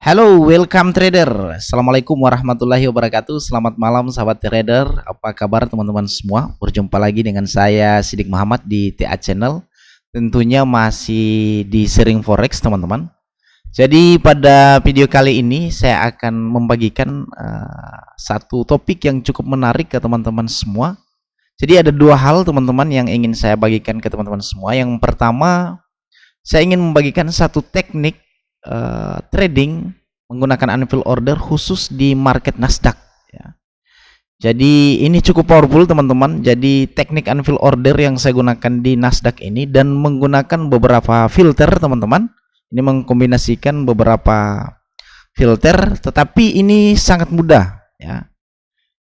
Halo, welcome trader. Assalamualaikum warahmatullahi wabarakatuh. Selamat malam sahabat trader. Apa kabar teman-teman semua? Berjumpa lagi dengan saya Sidik Muhammad di TA Channel. Tentunya masih di Sharing Forex teman-teman. Jadi pada video kali ini saya akan membagikan satu topik yang cukup menarik ke teman-teman semua. Jadi ada dua hal teman-teman yang ingin saya bagikan ke teman-teman semua. Yang pertama, saya ingin membagikan satu teknik trading menggunakan unfill order khusus di market Nasdaq ya. Jadi ini cukup powerful teman-teman. Jadi teknik unfill order yang saya gunakan di Nasdaq ini dan menggunakan beberapa filter teman-teman. Ini mengkombinasikan beberapa filter, tetapi ini sangat mudah ya.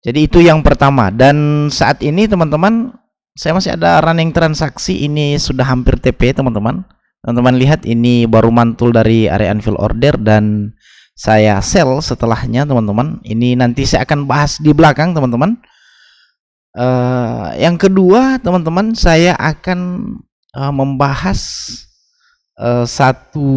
Jadi itu yang pertama. Dan saat ini teman-teman saya masih ada running transaksi. Ini sudah hampir TP teman-teman. Teman-teman lihat ini baru mantul dari area unfill order dan saya sell setelahnya teman-teman. Ini nanti saya akan bahas di belakang teman-teman. Yang kedua teman-teman, saya akan membahas satu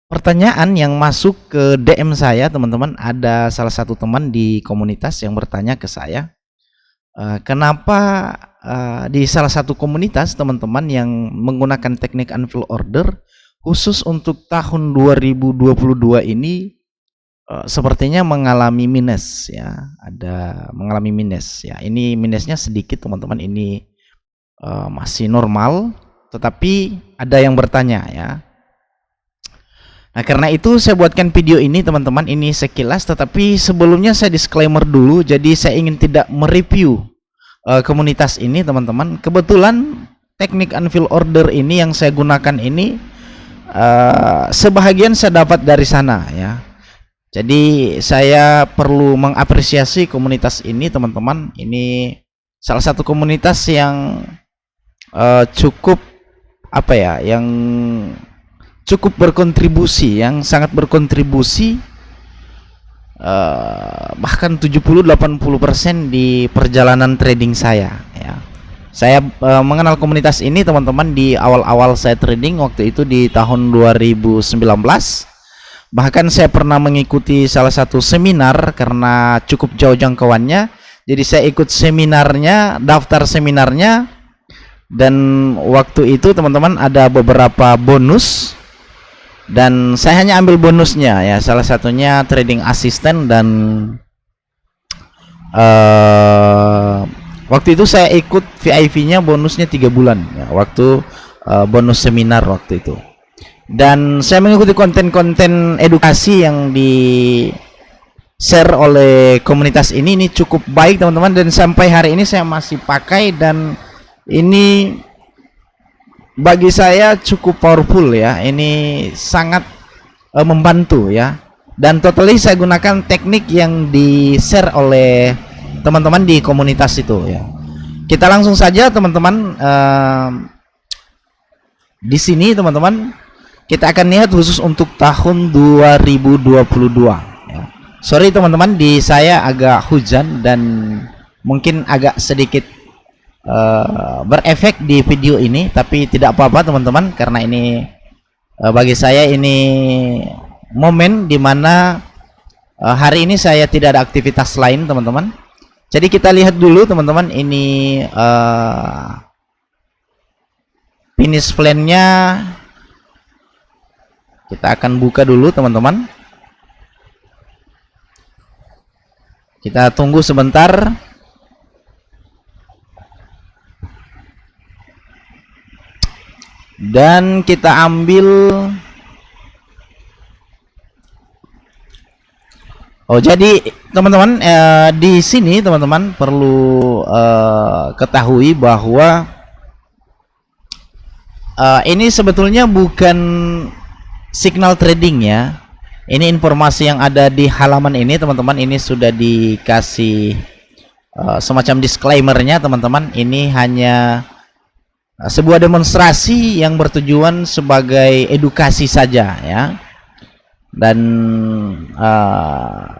pertanyaan yang masuk ke DM saya teman-teman. Ada salah satu teman di komunitas yang bertanya ke saya, kenapa di salah satu komunitas teman-teman yang menggunakan teknik unfill order khusus untuk tahun 2022 ini sepertinya mengalami minus ya, ada mengalami minus ya. Ini minusnya sedikit teman-teman, ini masih normal, tetapi ada yang bertanya ya. Nah karena itu saya buatkan video ini teman-teman, ini sekilas, tetapi sebelumnya saya disclaimer dulu. Jadi saya ingin tidak mereview komunitas ini teman-teman. Kebetulan teknik unfill order ini yang saya gunakan ini sebahagian saya dapat dari sana ya. Jadi saya perlu mengapresiasi komunitas ini teman-teman. Ini salah satu komunitas yang cukup apa ya, yang cukup berkontribusi, yang sangat berkontribusi, bahkan 70-80% di perjalanan trading saya ya. Saya mengenal komunitas ini teman-teman di awal-awal saya trading, waktu itu di tahun 2019. Bahkan saya pernah mengikuti salah satu seminar karena cukup jauh jangkauannya. Jadi saya ikut seminarnya, daftar seminarnya, dan waktu itu teman-teman ada beberapa bonus. Dan saya hanya ambil bonusnya ya, salah satunya trading assistant. Dan waktu itu saya ikut VIP-nya, bonusnya 3 bulan ya, waktu bonus seminar waktu itu. Dan saya mengikuti konten-konten edukasi yang di share oleh komunitas ini cukup baik teman-teman, dan sampai hari ini saya masih pakai, dan ini bagi saya cukup powerful ya. Ini sangat membantu ya. Dan totally saya gunakan teknik yang di share oleh teman-teman di komunitas itu ya. Kita langsung saja teman-teman, di sini teman-teman kita akan lihat khusus untuk tahun 2022 ya. Sorry teman-teman, di saya agak hujan dan mungkin agak sedikit berefek di video ini, tapi tidak apa-apa teman-teman, karena ini bagi saya ini momen dimana hari ini saya tidak ada aktivitas lain teman-teman. Jadi kita lihat dulu teman-teman, ini finish plan-nya kita akan buka dulu teman-teman. Kita tunggu sebentar. Dan kita ambil, jadi teman-teman di sini teman-teman perlu ketahui bahwa ini sebetulnya bukan signal trading ya. Ini informasi yang ada di halaman ini teman-teman, ini sudah dikasih semacam disclaimer-nya teman-teman. Ini hanya sebuah demonstrasi yang bertujuan sebagai edukasi saja ya. Dan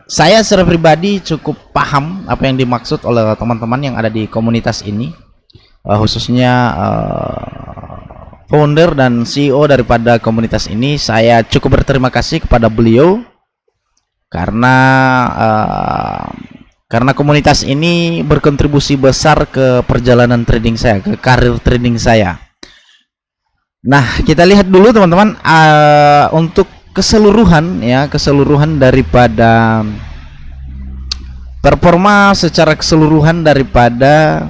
saya secara pribadi cukup paham apa yang dimaksud oleh teman-teman yang ada di komunitas ini, khususnya founder dan CEO daripada komunitas ini. Saya cukup berterima kasih kepada beliau karena komunitas ini berkontribusi besar ke perjalanan trading saya, ke karir trading saya. Nah, kita lihat dulu teman-teman, untuk keseluruhan daripada performa secara keseluruhan daripada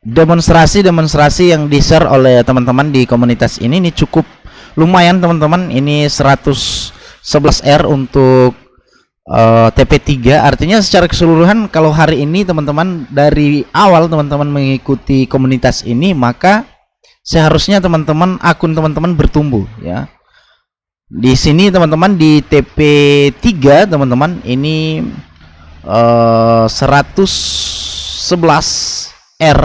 demonstrasi yang di-share oleh teman-teman di komunitas ini cukup lumayan teman-teman. Ini 111R untuk TP3, artinya secara keseluruhan kalau hari ini teman-teman dari awal teman-teman mengikuti komunitas ini, maka seharusnya teman-teman akun teman-teman bertumbuh ya. Di sini teman-teman di TP3 teman-teman ini 111R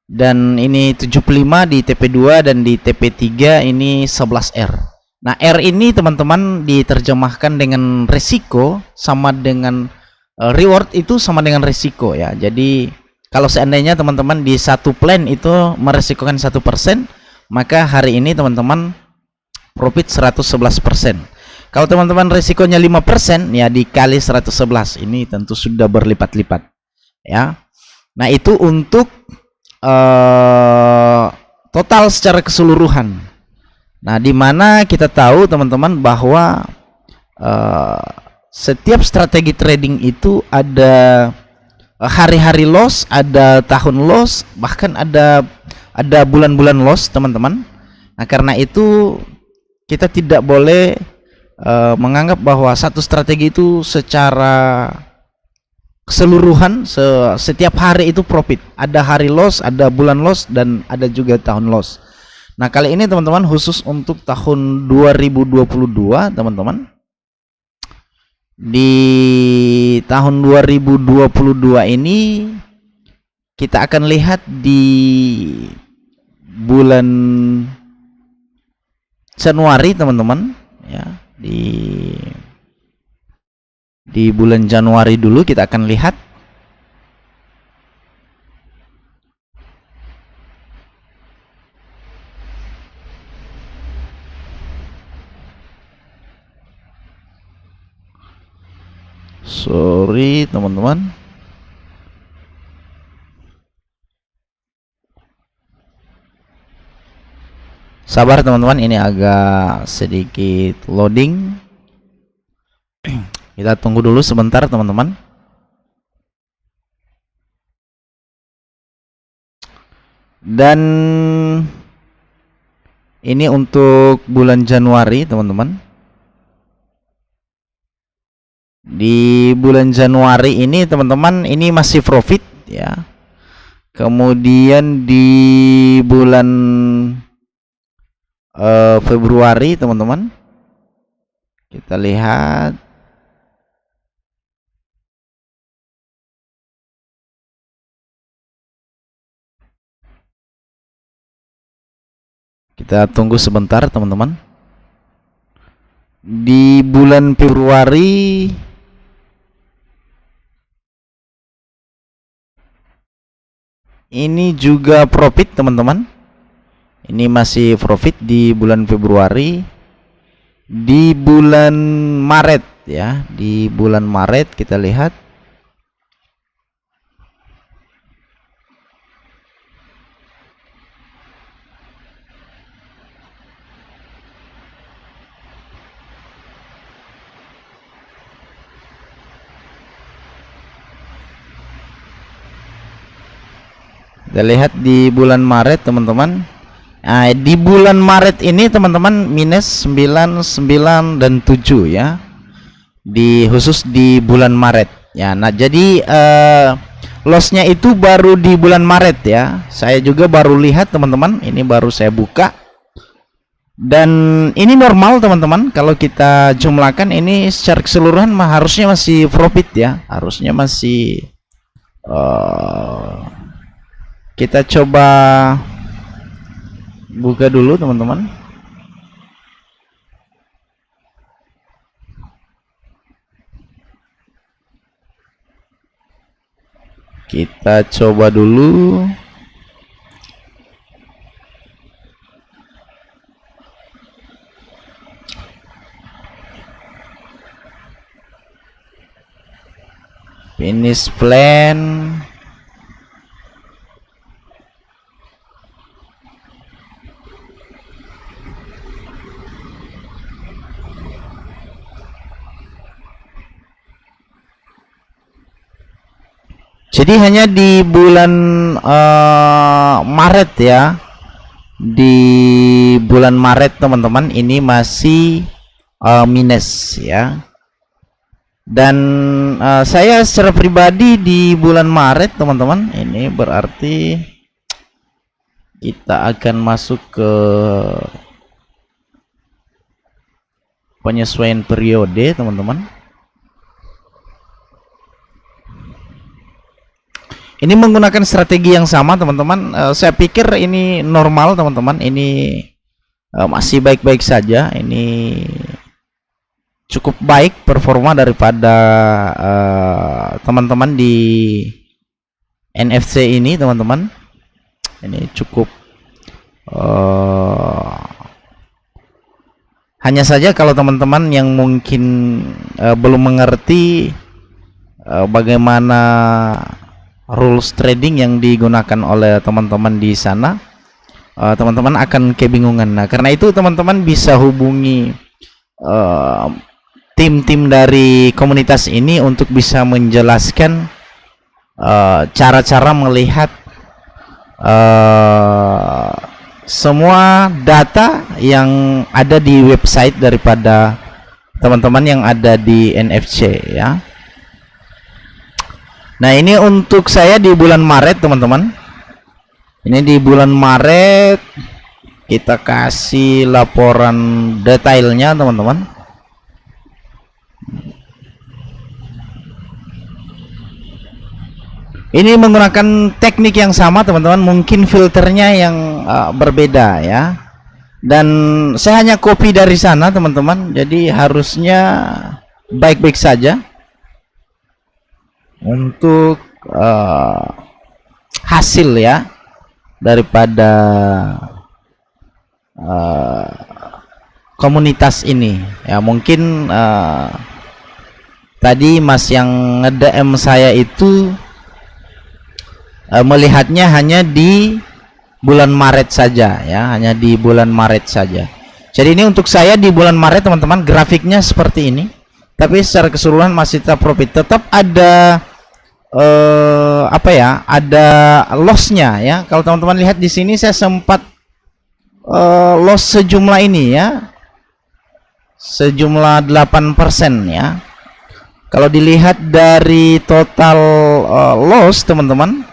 dan ini 75 di TP2 dan di TP3 ini 11R. Nah, R ini teman-teman diterjemahkan dengan resiko sama dengan reward itu sama dengan resiko ya. Jadi kalau seandainya teman-teman di satu plan itu meresikokan 1%, maka hari ini teman-teman profit 111%. Kalau teman-teman resikonya 5% ya, dikali 111 ini tentu sudah berlipat-lipat ya. Nah, itu untuk total secara keseluruhan. Nah, dimana kita tahu teman-teman bahwa setiap strategi trading itu ada hari-hari loss, ada tahun loss, bahkan ada bulan-bulan loss teman-teman. Nah, karena itu kita tidak boleh menganggap bahwa satu strategi itu secara keseluruhan setiap hari itu profit. Ada hari loss, ada bulan loss, dan ada juga tahun loss. Nah, kali ini teman-teman khusus untuk tahun 2022 teman-teman. Di tahun 2022 ini kita akan lihat di bulan Januari teman-teman ya. Di bulan Januari dulu kita akan lihat. Sorry teman-teman. Sabar teman-teman, ini agak sedikit loading. Kita tunggu dulu sebentar teman-teman. Dan ini untuk bulan Januari teman-teman. Di bulan Januari ini teman-teman ini masih profit ya. Kemudian di bulan Februari teman-teman, kita lihat kita tunggu sebentar teman-teman. Di bulan Februari ini juga profit teman-teman. Ini masih profit di bulan Februari. Di bulan Maret ya, di bulan Maret kita lihat di bulan Maret teman-teman. Nah, di bulan Maret ini teman-teman minus 9, 9 dan 7 ya. Khusus di bulan Maret ya. Nah, jadi lossnya itu baru di bulan Maret ya. Saya juga baru lihat teman-teman, ini baru saya buka. Dan ini normal teman-teman, kalau kita jumlahkan ini secara keseluruhan harusnya masih profit ya. Harusnya masih kita coba buka dulu teman-teman. Kita coba dulu. Finish plan. Jadi hanya di bulan Maret ya, di bulan Maret teman-teman ini masih minus ya. Dan saya secara pribadi di bulan Maret teman-teman, ini berarti kita akan masuk ke penyesuaian periode teman-teman. Ini menggunakan strategi yang sama teman-teman. Saya pikir ini normal teman-teman. Ini masih baik-baik saja. Ini cukup baik performa daripada teman-teman di NFC ini teman-teman. Ini cukup. Hanya saja kalau teman-teman yang mungkin belum mengerti bagaimana rules trading yang digunakan oleh teman-teman di sana, teman-teman akan kebingungan. Nah, karena itu teman-teman bisa hubungi tim-tim dari komunitas ini untuk bisa menjelaskan cara-cara melihat semua data yang ada di website daripada teman-teman yang ada di NFC ya. Nah, ini untuk saya di bulan Maret teman-teman. Ini di bulan Maret kita kasih laporan detailnya teman-teman. Ini menggunakan teknik yang sama teman-teman, mungkin filternya yang berbeda ya. Dan saya hanya copy dari sana teman-teman, jadi harusnya baik-baik saja untuk hasil ya daripada komunitas ini ya. Mungkin tadi Mas yang nge-DM saya itu melihatnya hanya di bulan Maret saja ya, hanya di bulan Maret saja. Jadi ini untuk saya di bulan Maret teman-teman, grafiknya seperti ini, tapi secara keseluruhan masih tetap profit. Tetap ada apa ya, ada lossnya ya. Kalau teman-teman lihat di sini saya sempat loss sejumlah ini ya, sejumlah 8% ya. Kalau dilihat dari total loss teman-teman,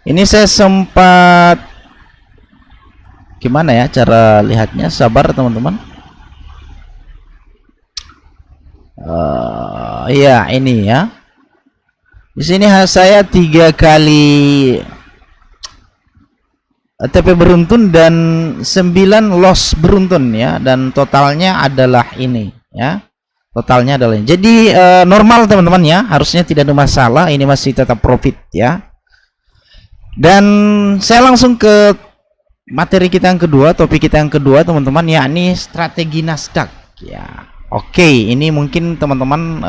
ini saya sempat, gimana ya cara lihatnya, sabar teman-teman. Iya ini ya. Di sini saya 3 kali TP beruntun dan 9 loss beruntun ya, dan totalnya adalah ini ya. Totalnya adalah ini. Jadi normal teman-teman ya, harusnya tidak ada masalah, ini masih tetap profit ya. Dan saya langsung ke materi kita yang kedua, topik kita yang kedua teman-teman, yakni strategi Nasdaq ya. Oke, ini mungkin teman-teman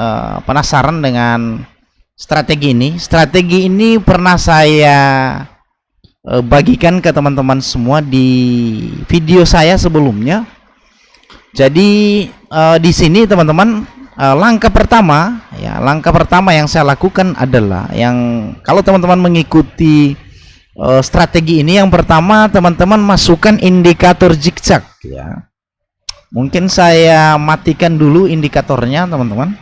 penasaran dengan strategi ini. Strategi ini pernah saya bagikan ke teman-teman semua di video saya sebelumnya. Jadi di sini teman-teman, langkah pertama ya, langkah pertama yang saya lakukan adalah, yang kalau teman-teman mengikuti strategi ini, yang pertama teman-teman masukkan indikator zigzag ya. Mungkin saya matikan dulu indikatornya teman-teman.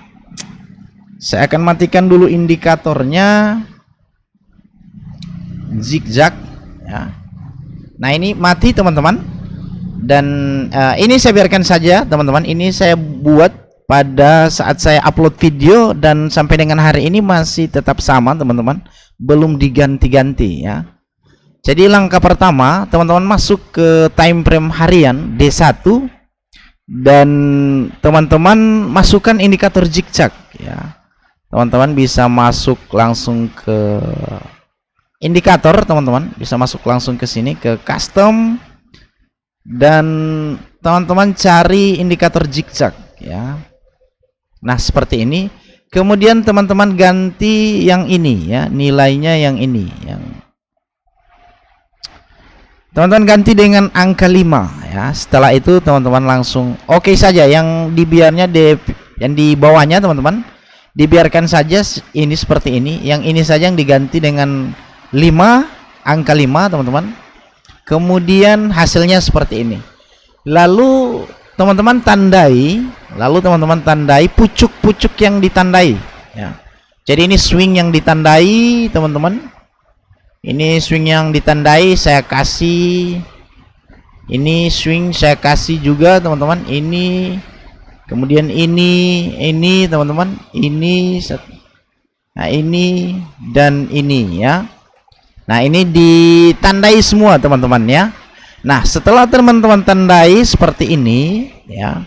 Saya akan matikan dulu indikatornya zigzag ya. Nah, ini mati teman-teman. Dan ini saya biarkan saja teman-teman. Ini saya buat pada saat saya upload video, dan sampai dengan hari ini masih tetap sama teman-teman, belum diganti-ganti ya. Jadi langkah pertama teman-teman masuk ke time frame harian D1, dan teman-teman masukkan indikator zigzag ya. teman-teman bisa masuk langsung ke indikator, teman-teman bisa masuk langsung ke sini ke custom, dan teman-teman cari indikator zigzag ya. Nah seperti ini. Kemudian teman-teman ganti yang ini ya, nilainya yang ini, yang teman-teman ganti dengan angka 5 ya. Setelah itu teman-teman langsung oke saja. Yang yang di bawahnya teman-teman dibiarkan saja ini seperti ini. Yang ini saja yang diganti dengan 5, angka 5 teman-teman. Kemudian hasilnya seperti ini. Lalu teman-teman tandai pucuk-pucuk yang ditandai ya. Jadi ini swing yang ditandai teman-teman. Ini swing yang ditandai saya kasih. Ini swing saya kasih juga teman-teman. Ini kemudian ini teman-teman. Ini nah ini dan ini ya. Nah ini ditandai semua teman-teman ya. Nah setelah teman-teman tandai seperti ini ya,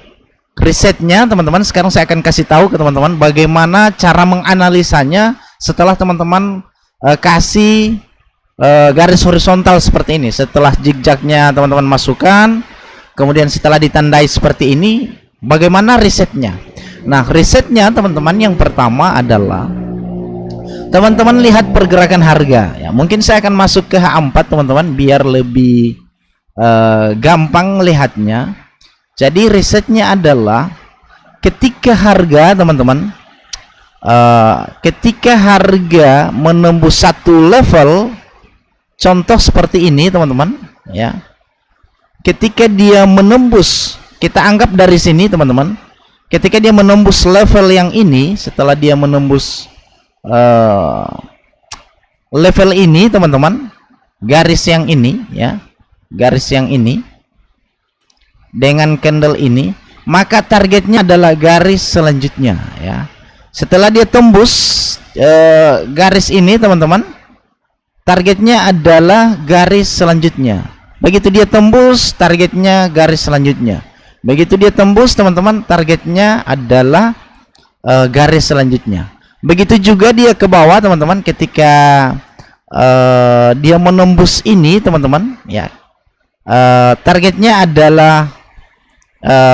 resetnya teman-teman, sekarang saya akan kasih tahu ke teman-teman bagaimana cara menganalisanya setelah teman-teman kasih garis horizontal seperti ini. Setelah zigzagnya teman-teman masukkan, kemudian setelah ditandai seperti ini, bagaimana resetnya? Nah resetnya teman-teman yang pertama adalah teman-teman lihat pergerakan harga ya. Mungkin saya akan masuk ke H4 teman-teman biar lebih gampang lihatnya. Jadi resetnya adalah ketika harga teman-teman ketika harga menembus satu level, contoh seperti ini teman-teman ya. Ketika dia menembus, kita anggap dari sini teman-teman, ketika dia menembus level yang ini, setelah dia menembus level ini teman-teman, garis yang ini ya, garis yang ini dengan candle ini, maka targetnya adalah garis selanjutnya ya. Setelah dia tembus garis ini teman-teman, targetnya adalah garis selanjutnya. Begitu dia tembus, targetnya garis selanjutnya. Begitu dia tembus teman-teman, targetnya adalah garis selanjutnya. Begitu juga dia ke bawah teman-teman, ketika dia menembus ini teman-teman ya, targetnya adalah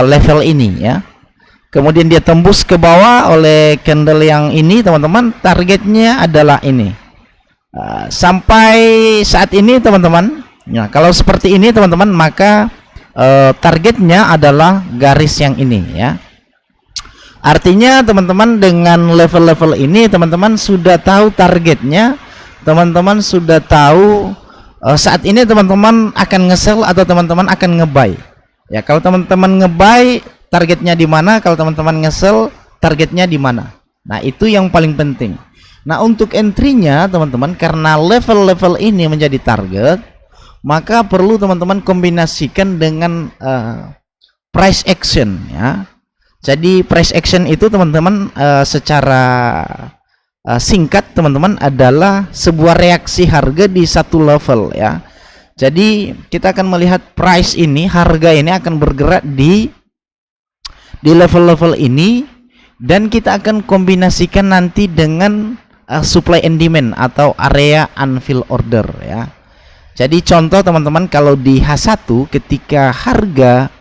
level ini ya. Kemudian dia tembus ke bawah oleh candle yang ini teman-teman, targetnya adalah ini. Sampai saat ini teman-teman ya, kalau seperti ini teman-teman, maka targetnya adalah garis yang ini ya. Artinya teman-teman dengan level-level ini teman-teman sudah tahu targetnya, teman-teman sudah tahu saat ini teman-teman akan nge-sell atau teman-teman akan nge-buy ya. Kalau teman-teman nge-buy, targetnya di mana, kalau teman-teman nge-sell, targetnya di mana. Nah itu yang paling penting. Nah untuk entry-nya teman-teman, karena level-level ini menjadi target, maka perlu teman-teman kombinasikan dengan price action ya. Jadi price action itu teman-teman secara singkat teman-teman adalah sebuah reaksi harga di satu level ya. Jadi kita akan melihat price ini, harga ini akan bergerak di level-level ini, dan kita akan kombinasikan nanti dengan supply and demand atau area unfilled order ya. Jadi contoh teman-teman, kalau di H1 ketika harga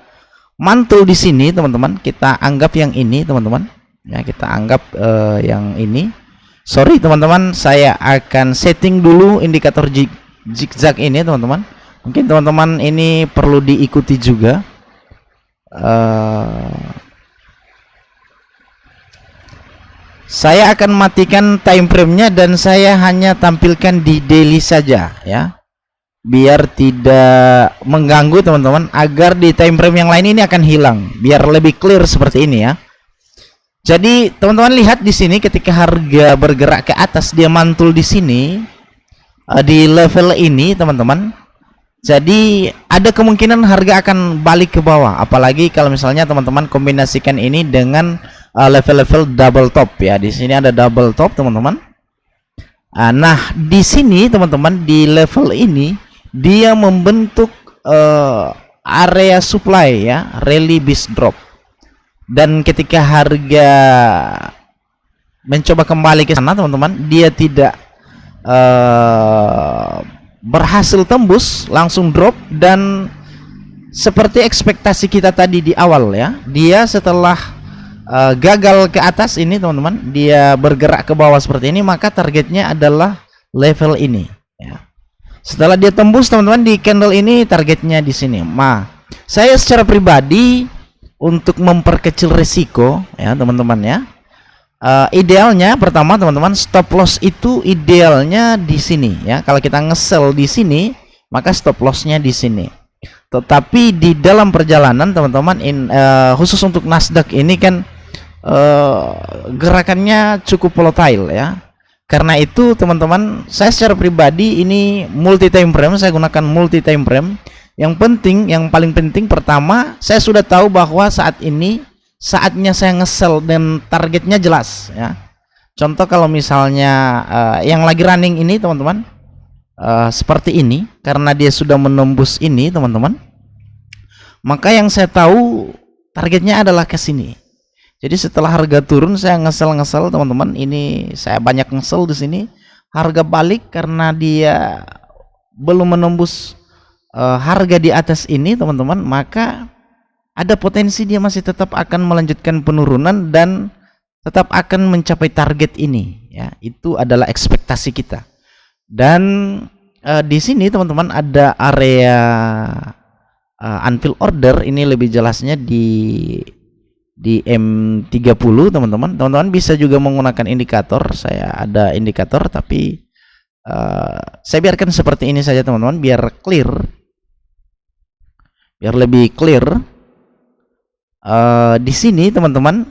mantul di sini teman-teman, kita anggap yang ini teman-teman ya, kita anggap yang ini. Sorry teman-teman, saya akan setting dulu indikator zigzag ini teman-teman. Mungkin teman-teman ini perlu diikuti juga. Saya akan matikan time frame-nya dan saya hanya tampilkan di daily saja ya, biar tidak mengganggu teman-teman, agar di time frame yang lain ini akan hilang, biar lebih clear seperti ini ya. Jadi teman-teman lihat di sini, ketika harga bergerak ke atas, dia mantul di sini di level ini teman-teman. Jadi ada kemungkinan harga akan balik ke bawah, apalagi kalau misalnya teman-teman kombinasikan ini dengan level-level double top ya. Di sini ada double top teman-teman. Nah di sini teman-teman, di level ini dia membentuk area supply ya, rally base drop. Dan ketika harga, mencoba kembali ke sana teman-teman, dia tidak berhasil tembus, langsung drop. Dan seperti ekspektasi kita tadi di awal ya, dia setelah gagal ke atas ini teman-teman, dia bergerak ke bawah seperti ini, maka targetnya adalah level ini ya. Setelah dia tembus teman-teman di candle ini, targetnya di sini. Saya secara pribadi untuk memperkecil risiko ya teman-teman ya, idealnya pertama teman-teman, stop loss itu idealnya di sini ya. Kalau kita nge-sell di sini, maka stop lossnya di sini. Tetapi di dalam perjalanan teman-teman, khusus untuk Nasdaq ini kan gerakannya cukup volatile ya. Karena itu teman-teman, saya secara pribadi ini multi time frame, saya gunakan multi time frame. Yang penting, yang paling penting pertama, saya sudah tahu bahwa saat ini saatnya saya nge-sell dan targetnya jelas ya. Contoh kalau misalnya yang lagi running ini teman-teman, seperti ini, karena dia sudah menembus ini teman-teman, maka yang saya tahu targetnya adalah ke sini. Jadi setelah harga turun saya ngesel teman-teman, ini saya banyak ngesel di sini, harga balik karena dia belum menembus harga di atas ini teman-teman, maka ada potensi dia masih tetap akan melanjutkan penurunan dan tetap akan mencapai target ini ya. Itu adalah ekspektasi kita. Dan di sini teman-teman ada area unfilled order, ini lebih jelasnya di M30 teman-teman. Teman-teman bisa juga menggunakan indikator, saya ada indikator tapi saya biarkan seperti ini saja teman-teman, biar clear, biar lebih clear. Di sini teman-teman,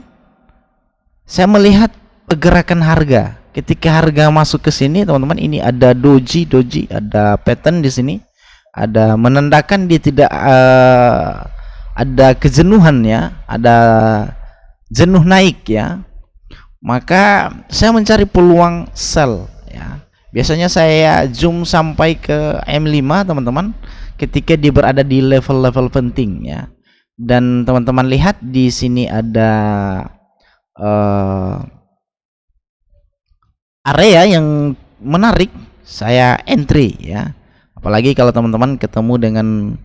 saya melihat pergerakan harga. Ketika harga masuk ke sini teman-teman, ini ada doji, ada pattern di sini, ada menandakan dia tidak ada kejenuhan ya, ada jenuh naik ya. Maka saya mencari peluang sell ya. Biasanya saya zoom sampai ke M5 teman-teman, ketika dia berada di level-level penting ya. Dan teman-teman lihat di sini ada area yang menarik, saya entry ya. Apalagi kalau teman-teman ketemu dengan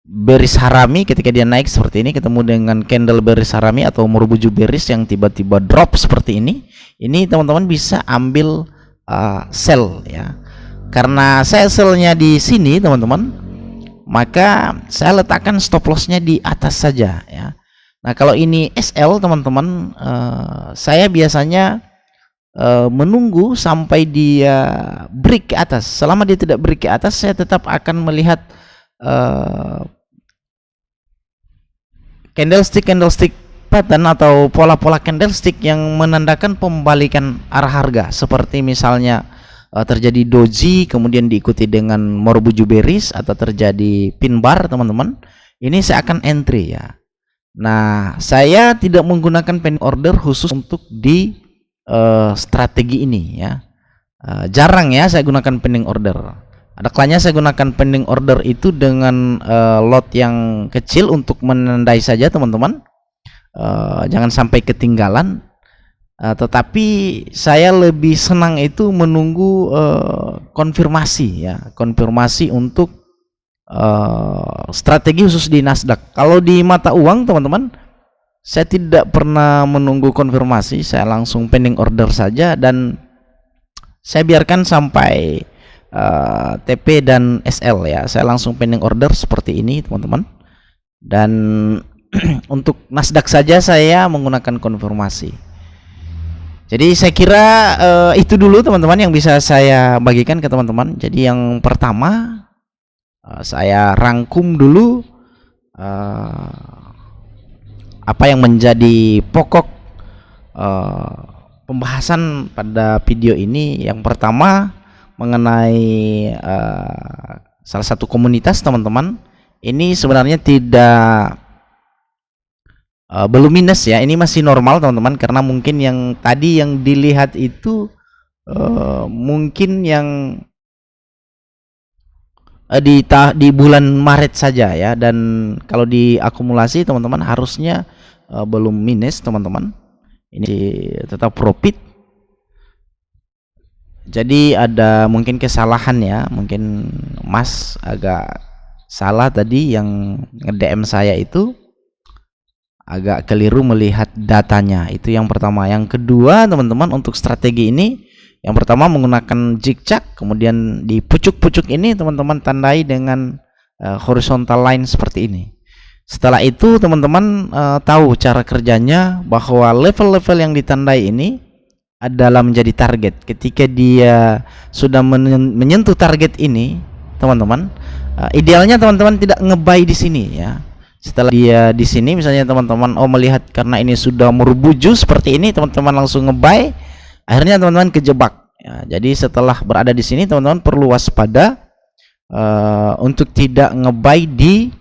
bearish harami, ketika dia naik seperti ini, ketemu dengan candle bearish harami atau Marubozu bearish yang tiba-tiba drop seperti ini teman-teman bisa ambil sell ya. Karena saya sellnya di sini teman-teman, maka saya letakkan stop lossnya di atas saja ya. Nah kalau ini SL teman-teman, saya biasanya menunggu sampai dia break ke atas. Selama dia tidak break ke atas, saya tetap akan melihat candlestick pattern atau pola-pola candlestick yang menandakan pembalikan arah harga, seperti misalnya terjadi doji kemudian diikuti dengan Marubozu bearish atau terjadi pin bar teman-teman, ini saya akan entry ya. Nah saya tidak menggunakan pending order khusus untuk di strategi ini ya. Jarang ya saya gunakan pending order. Ada kalanya saya gunakan pending order itu dengan lot yang kecil untuk menandai saja teman-teman, jangan sampai ketinggalan. Tetapi saya lebih senang itu menunggu konfirmasi ya, konfirmasi untuk strategi khusus di Nasdaq. Kalau di mata uang teman-teman, saya tidak pernah menunggu konfirmasi, saya langsung pending order saja dan saya biarkan sampai TP dan SL ya. Saya langsung pending order seperti ini teman-teman. Dan untuk Nasdaq saja saya menggunakan konfirmasi. Jadi saya kira itu dulu teman-teman yang bisa saya bagikan ke teman-teman. Jadi yang pertama saya rangkum dulu apa yang menjadi pokok pembahasan pada video ini. Yang pertama mengenai salah satu komunitas teman-teman. Ini sebenarnya tidak belum minus ya, ini masih normal teman-teman, karena mungkin yang tadi yang dilihat itu mungkin yang di bulan Maret saja ya, dan kalau diakumulasi teman-teman harusnya belum minus teman-teman, ini tetap profit. Jadi ada mungkin kesalahan ya, mungkin Mas agak salah tadi yang nge-DM saya itu, agak keliru melihat datanya. Itu yang pertama. Yang kedua teman-teman, untuk strategi ini yang pertama menggunakan zigzag, kemudian di pucuk-pucuk ini teman-teman tandai dengan horizontal line seperti ini. Setelah itu teman-teman tahu cara kerjanya, bahwa level-level yang ditandai ini adalah menjadi target. Ketika dia sudah menyentuh target ini teman-teman, idealnya teman-teman tidak nge-buy di sini ya. Setelah dia di sini misalnya teman-teman melihat karena ini sudah merubuju seperti ini, teman-teman langsung nge-buy, akhirnya teman-teman kejebak ya. Jadi setelah berada di sini teman-teman perlu waspada untuk tidak nge-buy di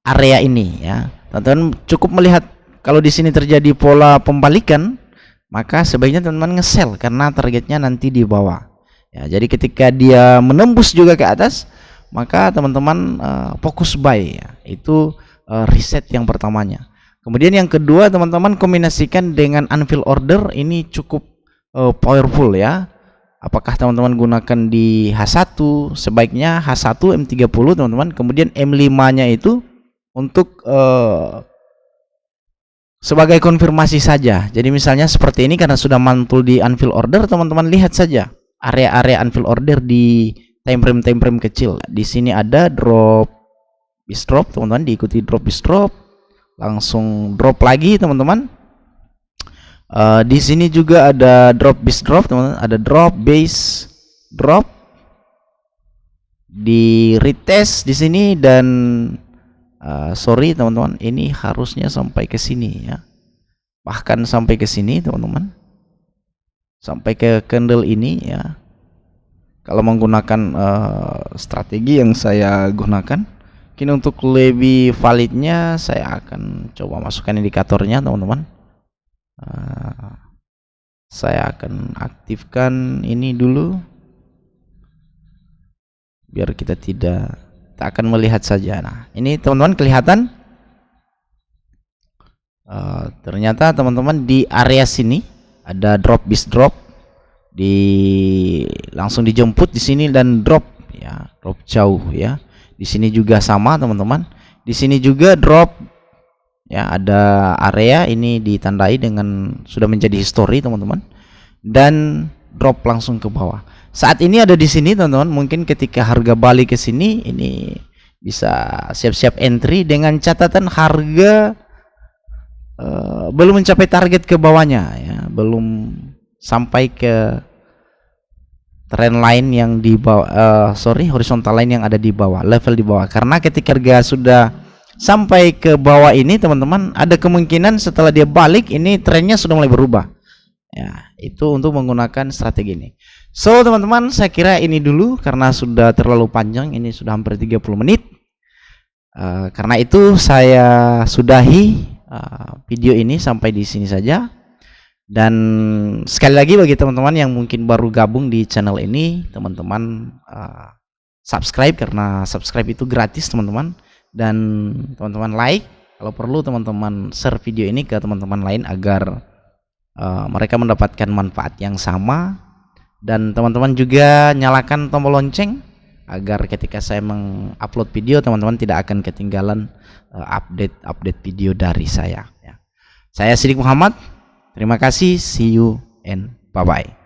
area ini ya. Teman-teman cukup melihat kalau di sini terjadi pola pembalikan, maka sebaiknya teman-teman nge-sell karena targetnya nanti di bawah ya. Jadi ketika dia menembus juga ke atas, maka teman-teman fokus buy ya. Itu reset yang pertamanya. Kemudian yang kedua teman-teman kombinasikan dengan unfill order, ini cukup powerful ya. Apakah teman-teman gunakan di H1, sebaiknya H1 M30 teman-teman, kemudian M5 nya itu untuk sebagai konfirmasi saja. Jadi misalnya seperti ini, karena sudah mantul di unfill order, teman-teman lihat saja area-area unfill order di time frame kecil. Di sini ada drop bis drop teman-teman, diikuti drop bis drop, langsung drop lagi teman-teman. Di sini juga ada drop bis drop teman-teman, ada drop base drop, di retest di sini, dan sorry teman-teman, ini harusnya sampai ke sini ya, bahkan sampai ke sini teman-teman, sampai ke candle ini ya. Kalau menggunakan strategi yang saya gunakan, kini untuk lebih validnya saya akan coba masukkan indikatornya teman-teman. Saya akan aktifkan ini dulu biar kita akan melihat saja. Nah ini teman-teman kelihatan ternyata teman-teman di area sini ada drop bis drop, langsung dijemput di sini dan drop ya, drop jauh ya. Di sini juga sama teman-teman, di sini juga drop ya, ada area ini ditandai dengan sudah menjadi history teman-teman, dan drop langsung ke bawah. Saat ini ada di sini teman-teman, mungkin ketika harga balik ke sini, ini bisa siap-siap entry dengan catatan harga belum mencapai target ke bawahnya ya, belum sampai ke trend line yang di bawah, horizontal line yang ada di bawah, level di bawah. Karena ketika harga sudah sampai ke bawah ini teman-teman, ada kemungkinan setelah dia balik ini trennya sudah mulai berubah ya. Itu untuk menggunakan strategi ini. So teman-teman, saya kira ini dulu karena sudah terlalu panjang, ini sudah hampir 30 menit. Karena itu saya sudahi video ini sampai di sini saja. Dan sekali lagi bagi teman-teman yang mungkin baru gabung di channel ini, teman-teman subscribe, karena subscribe itu gratis teman-teman. Dan teman-teman like, kalau perlu teman-teman share video ini ke teman-teman lain agar mereka mendapatkan manfaat yang sama. Dan teman-teman juga nyalakan tombol lonceng agar ketika saya mengupload video teman-teman tidak akan ketinggalan update video dari saya ya. Saya Sidik Muhammad, terima kasih, see you and bye bye.